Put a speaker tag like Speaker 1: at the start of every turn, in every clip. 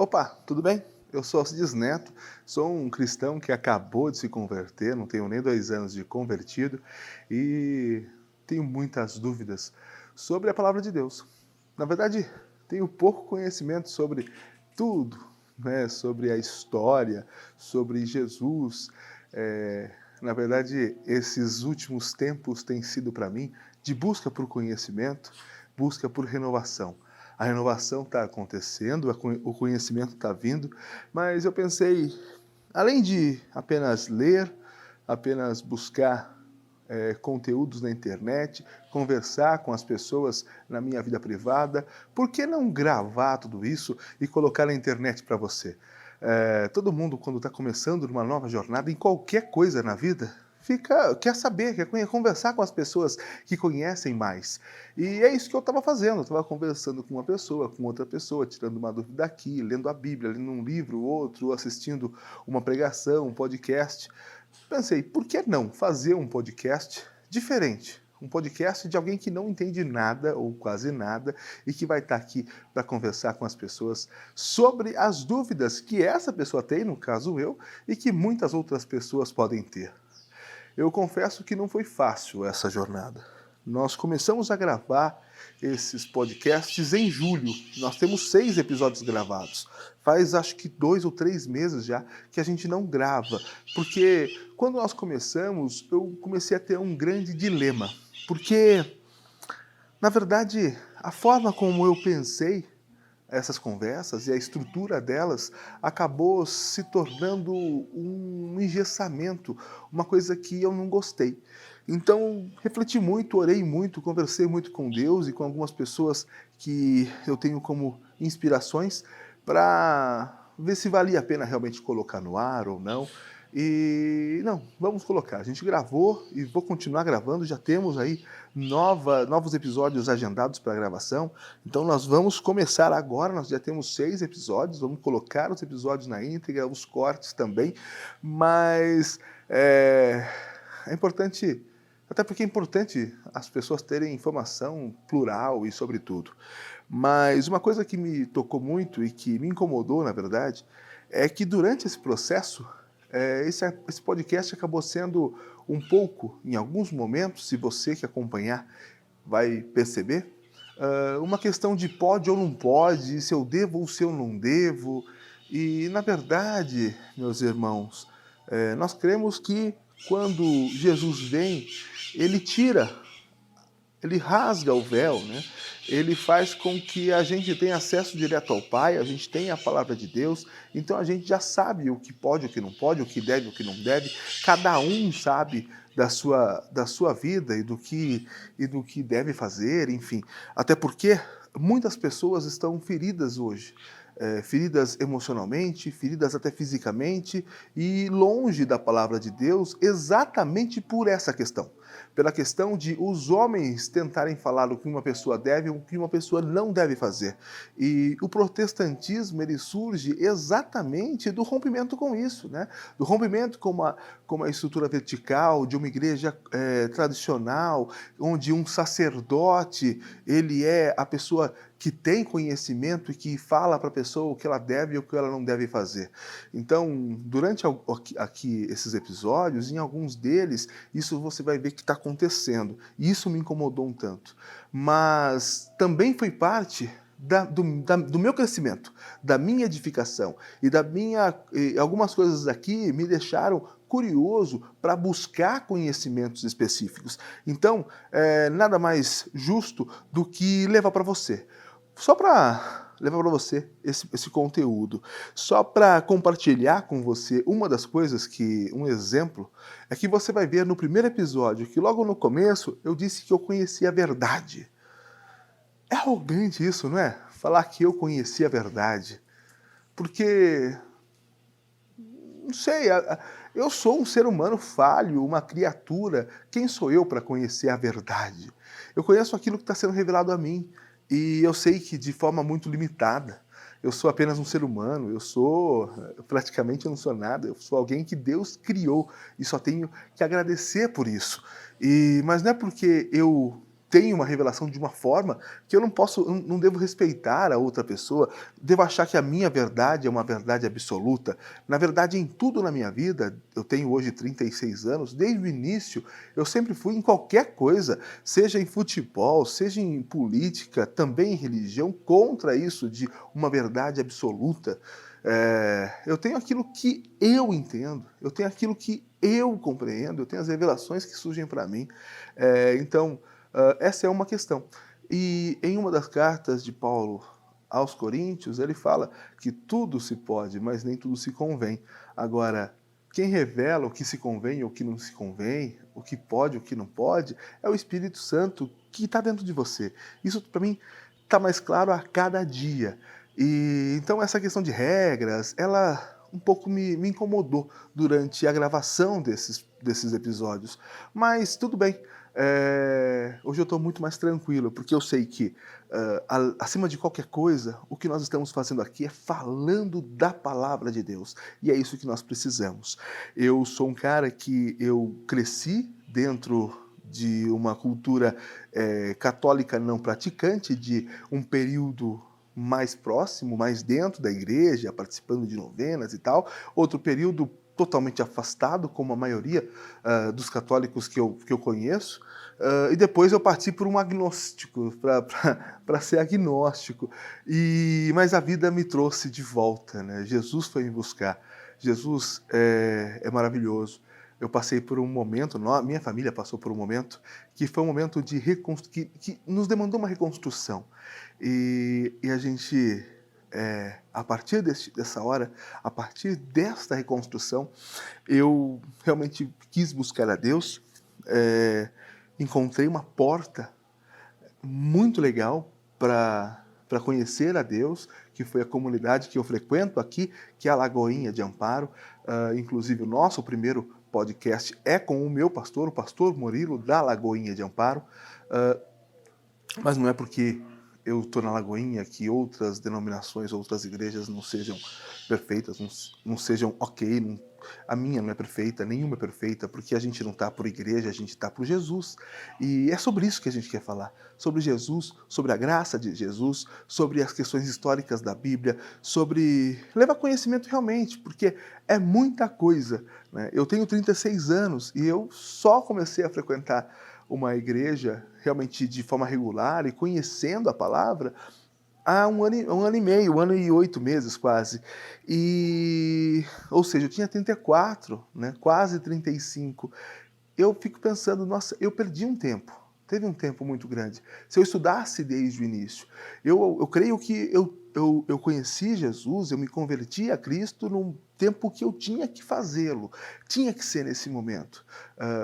Speaker 1: Opa, tudo bem? Eu sou Alcides Neto, sou um cristão que acabou de se converter, não tenho nem 2 anos de convertido e tenho muitas dúvidas sobre a palavra de Deus. Na verdade, tenho pouco conhecimento sobre tudo, né? Sobre a história, sobre Jesus. Na verdade, esses últimos tempos têm sido para mim de busca por conhecimento, busca por renovação. A renovação está acontecendo, o conhecimento está vindo, mas eu pensei, além de apenas ler, apenas buscar conteúdos na internet, conversar com as pessoas na minha vida privada, por que não gravar tudo isso e colocar na internet para você? Todo mundo, quando está começando uma nova jornada, em qualquer coisa na vida, quer saber, quer conversar com as pessoas que conhecem mais. E é isso que eu estava fazendo, eu estava conversando com uma pessoa, com outra pessoa, tirando uma dúvida aqui, lendo a Bíblia, lendo um livro, outro, assistindo uma pregação, um podcast. Pensei, por que não fazer um podcast diferente? Um podcast de alguém que não entende nada ou quase nada e que vai estar aqui para conversar com as pessoas sobre as dúvidas que essa pessoa tem, no caso eu, e que muitas outras pessoas podem ter. Eu confesso que não foi fácil essa jornada. Nós começamos a gravar esses podcasts em julho. Nós temos 6 episódios gravados. Faz acho que 2 ou 3 meses já que a gente não grava. Porque quando nós começamos, eu comecei a ter um grande dilema. Porque, na verdade, a forma como eu pensei essas conversas e a estrutura delas acabou se tornando um engessamento, uma coisa que eu não gostei. Então, refleti muito, orei muito, conversei muito com Deus e com algumas pessoas que eu tenho como inspirações para ver se valia a pena realmente colocar no ar ou não. E não, vamos colocar. A gente gravou e vou continuar gravando. Já temos aí novos episódios agendados para gravação. Então nós vamos começar agora. Nós já temos 6 episódios. Vamos colocar os episódios na íntegra, os cortes também. Mas é importante, até porque é importante as pessoas terem informação plural e sobre tudo. Mas uma coisa que me tocou muito e que me incomodou, na verdade, é que durante esse processo, esse podcast acabou sendo um pouco, em alguns momentos, se você que acompanhar vai perceber, uma questão de pode ou não pode, se eu devo ou se eu não devo. E, na verdade, meus irmãos, nós cremos que quando Jesus vem, ele tira, ele rasga o véu, né? Ele faz com que a gente tenha acesso direto ao Pai, a gente tenha a palavra de Deus, então a gente já sabe o que pode, o que não pode, o que deve, o que não deve, cada um sabe da sua vida e do que deve fazer, enfim. Até porque muitas pessoas estão feridas hoje, feridas emocionalmente, feridas até fisicamente e longe da palavra de Deus exatamente por essa questão. Pela questão de os homens tentarem falar o que uma pessoa deve ou o que uma pessoa não deve fazer. E o protestantismo ele surge exatamente do rompimento com isso, né? Do rompimento com a estrutura vertical de uma igreja tradicional, onde um sacerdote ele é a pessoa que tem conhecimento e que fala para a pessoa o que ela deve e o que ela não deve fazer. Então, durante aqui esses episódios, em alguns deles, isso você vai ver que está acontecendo. E isso me incomodou um tanto. Mas também foi parte do meu crescimento, da minha edificação e algumas coisas aqui me deixaram curioso para buscar conhecimentos específicos. Então, nada mais justo do que levar para você. Só para levar para você esse conteúdo, só para compartilhar com você uma das coisas um exemplo, é que você vai ver no primeiro episódio, que logo no começo eu disse que eu conhecia a verdade. É arrogante isso, não é? Falar que eu conhecia a verdade. Porque, não sei, eu sou um ser humano falho, uma criatura. Quem sou eu para conhecer a verdade? Eu conheço aquilo que está sendo revelado a mim. E eu sei que de forma muito limitada. Eu sou apenas um ser humano, praticamente eu não sou nada, eu sou alguém que Deus criou e só tenho que agradecer por isso. Mas não é porque eu tenho uma revelação de uma forma que eu não devo respeitar a outra pessoa, devo achar que a minha verdade é uma verdade absoluta. Na verdade, em tudo na minha vida, eu tenho hoje 36 anos, desde o início, eu sempre fui em qualquer coisa, seja em futebol, seja em política, também em religião, contra isso de uma verdade absoluta. Eu tenho aquilo que eu entendo, eu tenho aquilo que eu compreendo, eu tenho as revelações que surgem para mim. Então, essa é uma questão. E em uma das cartas de Paulo aos Coríntios, ele fala que tudo se pode, mas nem tudo se convém. Agora, quem revela o que se convém e o que não se convém, o que pode e o que não pode, é o Espírito Santo que está dentro de você. Isso, para mim, está mais claro a cada dia. E então essa questão de regras, ela um pouco me incomodou durante a gravação desses episódios. Mas tudo bem. Hoje eu estou muito mais tranquilo, porque eu sei que, acima de qualquer coisa, o que nós estamos fazendo aqui é falando da palavra de Deus. E é isso que nós precisamos. Eu sou um cara que eu cresci dentro de uma cultura católica não praticante, de um período mais próximo, mais dentro da igreja, participando de novenas e tal. Outro período totalmente afastado, como a maioria dos católicos que eu conheço. E depois eu parti por um agnóstico, para ser agnóstico. Mas a vida me trouxe de volta, né? Jesus foi me buscar. Jesus é maravilhoso. Eu passei por um momento, minha família passou por um momento, que foi um momento de que nos demandou uma reconstrução. E a gente, a partir dessa hora, a partir desta reconstrução, eu realmente quis buscar a Deus, encontrei uma porta muito legal para conhecer a Deus, que foi a comunidade que eu frequento aqui, que é a Lagoinha de Amparo. Inclusive, o nosso primeiro podcast é com o meu pastor, o pastor Murilo, da Lagoinha de Amparo. Mas não é porque eu estou na Lagoinha que outras denominações, outras igrejas não sejam perfeitas, não sejam ok. A minha não é perfeita, nenhuma é perfeita, porque a gente não está por igreja, a gente está por Jesus. E é sobre isso que a gente quer falar. Sobre Jesus, sobre a graça de Jesus, sobre as questões históricas da Bíblia, sobre levar conhecimento realmente, porque é muita coisa, né? Eu tenho 36 anos e eu só comecei a frequentar uma igreja realmente de forma regular e conhecendo a palavra há um ano e meio, 1 ano e 8 meses quase. Ou seja, eu tinha 34, né, quase 35. Eu fico pensando, nossa, eu perdi um tempo. Teve um tempo muito grande. Se eu estudasse desde o início, eu creio que eu conheci Jesus, eu me converti a Cristo num tempo que eu tinha que fazê-lo. Tinha que ser nesse momento.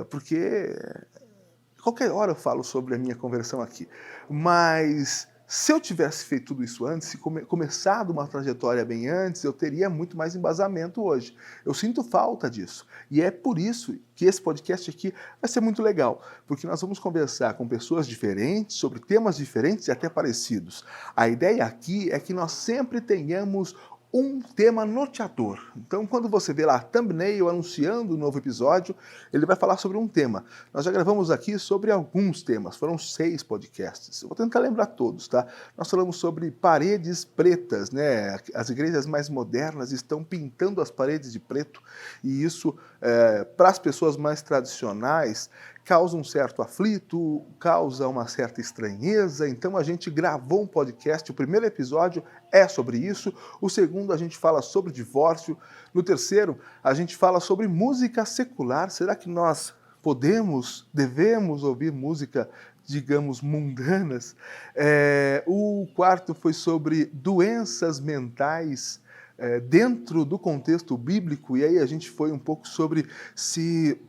Speaker 1: Porque qualquer hora eu falo sobre a minha conversão aqui. Mas se eu tivesse feito tudo isso antes, se começado uma trajetória bem antes, eu teria muito mais embasamento hoje. Eu sinto falta disso. E é por isso que esse podcast aqui vai ser muito legal, porque nós vamos conversar com pessoas diferentes, sobre temas diferentes e até parecidos. A ideia aqui é que nós sempre tenhamos um tema norteador. Então, quando você vê lá a thumbnail anunciando um novo episódio, ele vai falar sobre um tema. Nós já gravamos aqui sobre alguns temas, foram 6 podcasts. Eu vou tentar lembrar todos, tá? Nós falamos sobre paredes pretas, né? As igrejas mais modernas estão pintando as paredes de preto, e isso, para as pessoas mais tradicionais, causa um certo aflito, causa uma certa estranheza. Então a gente gravou um podcast, o primeiro episódio é sobre isso, o segundo a gente fala sobre divórcio, no terceiro a gente fala sobre música secular. Será que nós devemos ouvir música, digamos, mundanas? O quarto foi sobre doenças mentais dentro do contexto bíblico, e aí a gente foi um pouco sobre se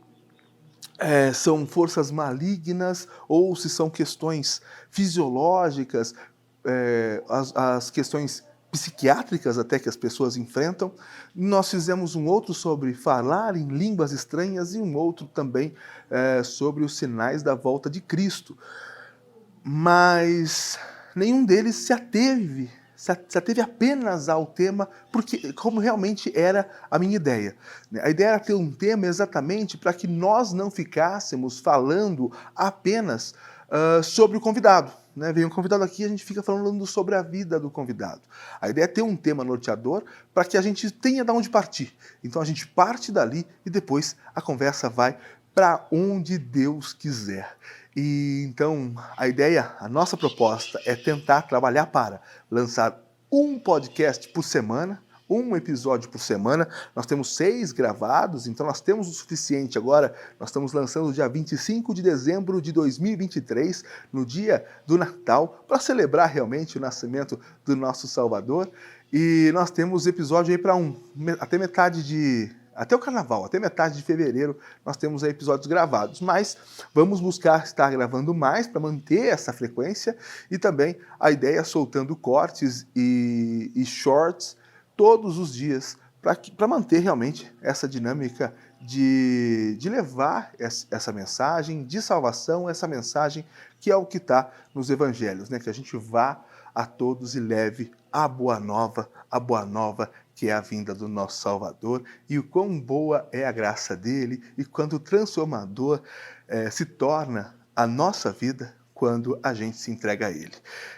Speaker 1: são forças malignas ou se são questões fisiológicas, as questões psiquiátricas até que as pessoas enfrentam. Nós fizemos um outro sobre falar em línguas estranhas e um outro também sobre os sinais da volta de Cristo. Mas nenhum deles se ateve apenas ao tema, porque como realmente era a minha ideia. A ideia era ter um tema exatamente para que nós não ficássemos falando apenas sobre o convidado. Né? Vem um convidado aqui e a gente fica falando sobre a vida do convidado. A ideia é ter um tema norteador para que a gente tenha de onde partir. Então a gente parte dali e depois a conversa vai para onde Deus quiser. E então a nossa proposta é tentar trabalhar para lançar um podcast por semana, um episódio por semana. Nós temos 6 gravados, então nós temos o suficiente agora. Nós estamos lançando no dia 25 de dezembro de 2023, no dia do Natal, para celebrar realmente o nascimento do nosso Salvador. E nós temos episódio aí para até o carnaval, até metade de fevereiro, nós temos aí episódios gravados. Mas vamos buscar estar gravando mais para manter essa frequência. E também a ideia é soltando cortes e shorts todos os dias para manter realmente essa dinâmica de levar essa mensagem de salvação, essa mensagem que é o que está nos evangelhos, né? Que a gente vá a todos e leve a boa nova que é a vinda do nosso Salvador, e o quão boa é a graça dele, e quanto transformador se torna a nossa vida quando a gente se entrega a ele.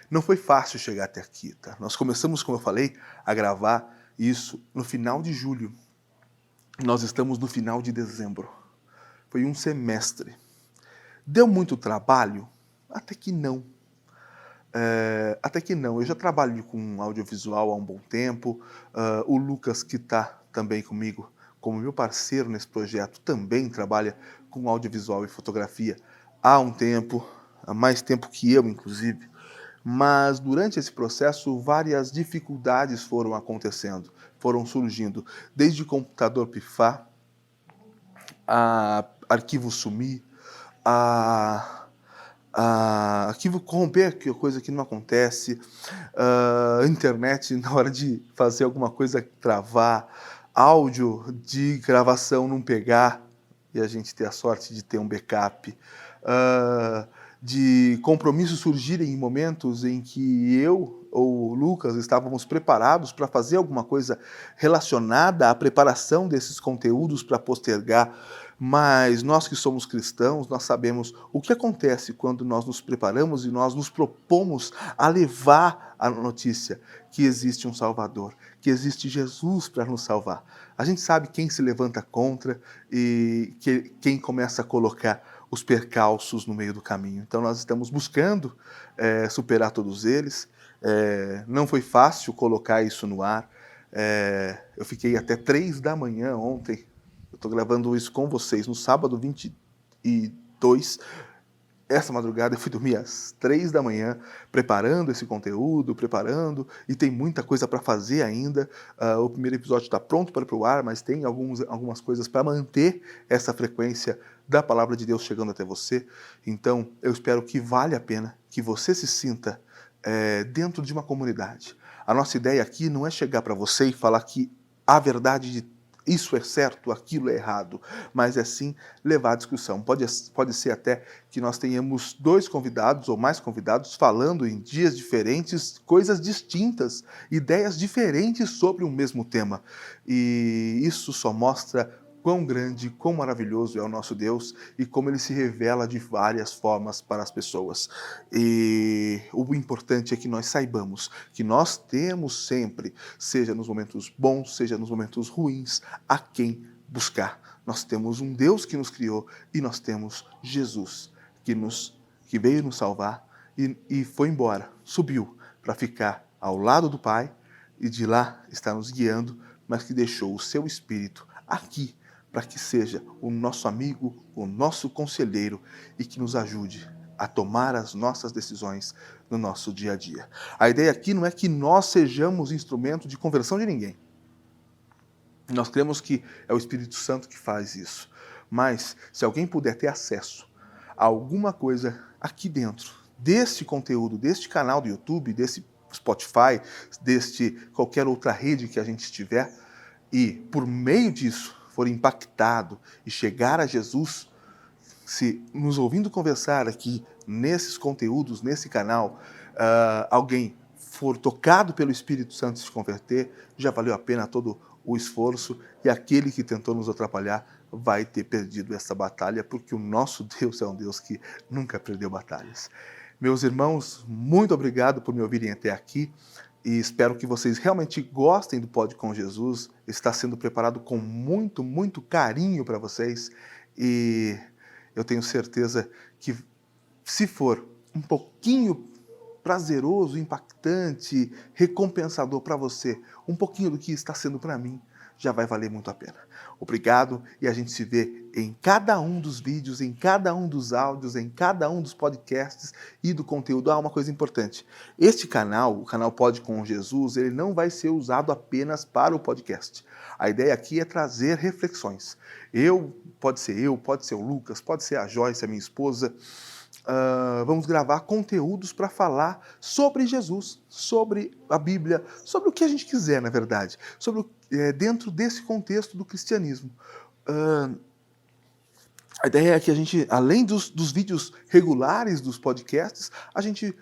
Speaker 1: Não foi fácil chegar até aqui, tá? Nós começamos, como eu falei, a gravar isso no final de julho. Nós estamos no final de dezembro. Foi um semestre. Deu muito trabalho? Até que não. Até que não. Eu já trabalho com audiovisual há um bom tempo. O Lucas, que está também comigo, como meu parceiro nesse projeto, também trabalha com audiovisual e fotografia há um tempo, há mais tempo que eu, inclusive. Mas durante esse processo, várias dificuldades foram acontecendo, foram surgindo, desde computador pifar, a arquivo sumir, a arquivo corromper, que é coisa que não acontece, internet na hora de fazer alguma coisa travar, áudio de gravação não pegar, e a gente ter a sorte de ter um backup, de compromissos surgirem em momentos em que eu ou o Lucas estávamos preparados para fazer alguma coisa relacionada à preparação desses conteúdos para postergar, mas nós que somos cristãos, nós sabemos o que acontece quando nós nos preparamos e nós nos propomos a levar a notícia que existe um Salvador, que existe Jesus para nos salvar. A gente sabe quem se levanta contra e quem começa a colocar os percalços no meio do caminho. Então nós estamos buscando superar todos eles. Não foi fácil colocar isso no ar. Eu fiquei até 3 da manhã ontem. Eu estou gravando isso com vocês no sábado 22. Essa madrugada eu fui dormir às 3 da manhã, preparando esse conteúdo, e tem muita coisa para fazer ainda. O primeiro episódio está pronto para ir para o ar, mas tem algumas coisas para manter essa frequência da palavra de Deus chegando até você. Então, eu espero que vale a pena, que você se sinta dentro de uma comunidade. A nossa ideia aqui não é chegar para você e falar que a verdade de isso é certo, aquilo é errado, mas é sim levar a discussão. Pode ser até que nós tenhamos 2 convidados ou mais convidados falando em dias diferentes, coisas distintas, ideias diferentes sobre um mesmo tema. E isso só mostra quão grande, quão maravilhoso é o nosso Deus e como ele se revela de várias formas para as pessoas. E o importante é que nós saibamos que nós temos sempre, seja nos momentos bons, seja nos momentos ruins, a quem buscar. Nós temos um Deus que nos criou e nós temos Jesus que veio nos salvar e foi embora, subiu para ficar ao lado do Pai e de lá está nos guiando, mas que deixou o seu Espírito aqui para que seja o nosso amigo, o nosso conselheiro e que nos ajude a tomar as nossas decisões no nosso dia a dia. A ideia aqui não é que nós sejamos instrumento de conversão de ninguém. Nós cremos que é o Espírito Santo que faz isso. Mas, se alguém puder ter acesso a alguma coisa aqui dentro, deste conteúdo, deste canal do YouTube, desse Spotify, deste qualquer outra rede que a gente tiver, e por meio disso for impactado e chegar a Jesus, se nos ouvindo conversar aqui nesses conteúdos, nesse canal, alguém for tocado pelo Espírito Santo se converter, já valeu a pena todo o esforço, e aquele que tentou nos atrapalhar vai ter perdido essa batalha, porque o nosso Deus é um Deus que nunca perdeu batalhas. Meus irmãos, muito obrigado por me ouvirem até aqui e espero que vocês realmente gostem do Pode com Jesus. Está sendo preparado com muito, muito carinho para vocês e eu tenho certeza que, se for um pouquinho prazeroso, impactante, recompensador para você, um pouquinho do que está sendo para mim, já vai valer muito a pena. Obrigado, e a gente se vê em cada um dos vídeos, em cada um dos áudios, em cada um dos podcasts e do conteúdo. Uma coisa importante, este canal, o canal Pode com Jesus, ele não vai ser usado apenas para o podcast. A ideia aqui é trazer reflexões. Pode ser o Lucas, pode ser a Joyce, a minha esposa. Vamos gravar conteúdos para falar sobre Jesus, sobre a Bíblia, sobre o que a gente quiser, na verdade, dentro desse contexto do cristianismo. A ideia é que a gente, além dos vídeos regulares dos podcasts, a gente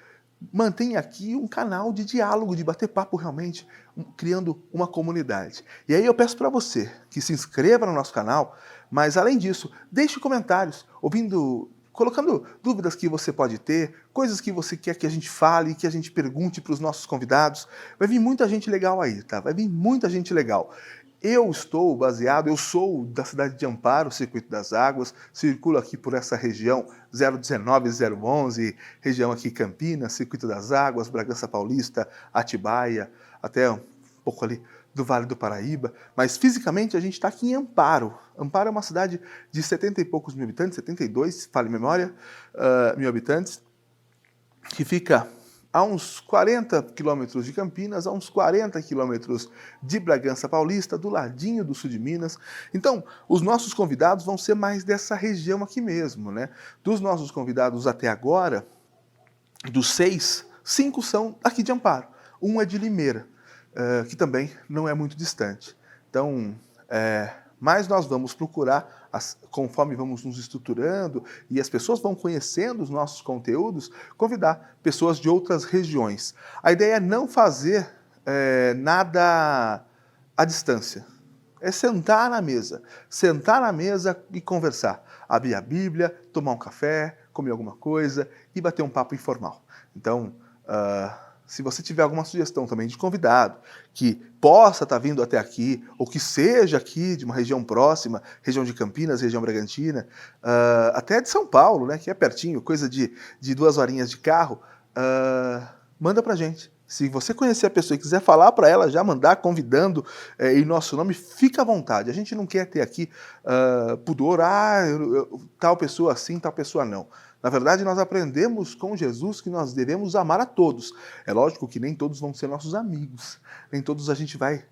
Speaker 1: mantém aqui um canal de diálogo, de bater papo realmente, criando uma comunidade. E aí eu peço para você que se inscreva no nosso canal, mas além disso, deixe comentários, colocando dúvidas que você pode ter, coisas que você quer que a gente fale, que a gente pergunte para os nossos convidados. Vai vir muita gente legal aí, tá? Vai vir muita gente legal. Eu sou da cidade de Amparo, Circuito das Águas, circulo aqui por essa região 019, 011, região aqui Campinas, Circuito das Águas, Bragança Paulista, Atibaia, até um pouco ali do Vale do Paraíba, mas fisicamente a gente está aqui em Amparo. Amparo é uma cidade de 70 e poucos mil habitantes, 72, se fale memória, mil habitantes, que fica a uns 40 quilômetros de Campinas, a uns 40 quilômetros de Bragança Paulista, do ladinho do sul de Minas. Então, os nossos convidados vão ser mais dessa região aqui mesmo, né? Dos nossos convidados até agora, dos 6, 5 são aqui de Amparo. Um é de Limeira, que também não é muito distante. Então, mas nós vamos procurar, conforme vamos nos estruturando e as pessoas vão conhecendo os nossos conteúdos, convidar pessoas de outras regiões. A ideia é não fazer nada à distância. É sentar na mesa e conversar. Abrir a Bíblia, tomar um café, comer alguma coisa e bater um papo informal. Então, se você tiver alguma sugestão também de convidado que possa estar vindo até aqui, ou que seja aqui de uma região próxima, região de Campinas, região Bragantina, até de São Paulo, né, que é pertinho, coisa de 2 horinhas de carro, manda pra gente. Se você conhecer a pessoa e quiser falar para ela, já mandar convidando em nosso nome, fica à vontade. A gente não quer ter aqui pudor, tal pessoa assim, tal pessoa não. Na verdade, nós aprendemos com Jesus que nós devemos amar a todos. É lógico que nem todos vão ser nossos amigos, nem todos a gente vai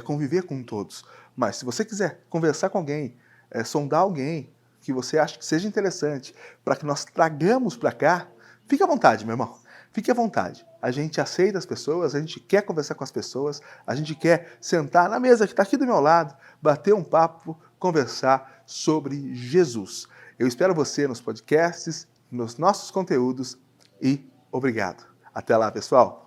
Speaker 1: conviver com todos. Mas se você quiser conversar com alguém, sondar alguém que você acha que seja interessante, para que nós tragamos para cá, fique à vontade, meu irmão. Fique à vontade. A gente aceita as pessoas, a gente quer conversar com as pessoas, a gente quer sentar na mesa que está aqui do meu lado, bater um papo, conversar sobre Jesus. Eu espero você nos podcasts, nos nossos conteúdos e obrigado. Até lá, pessoal!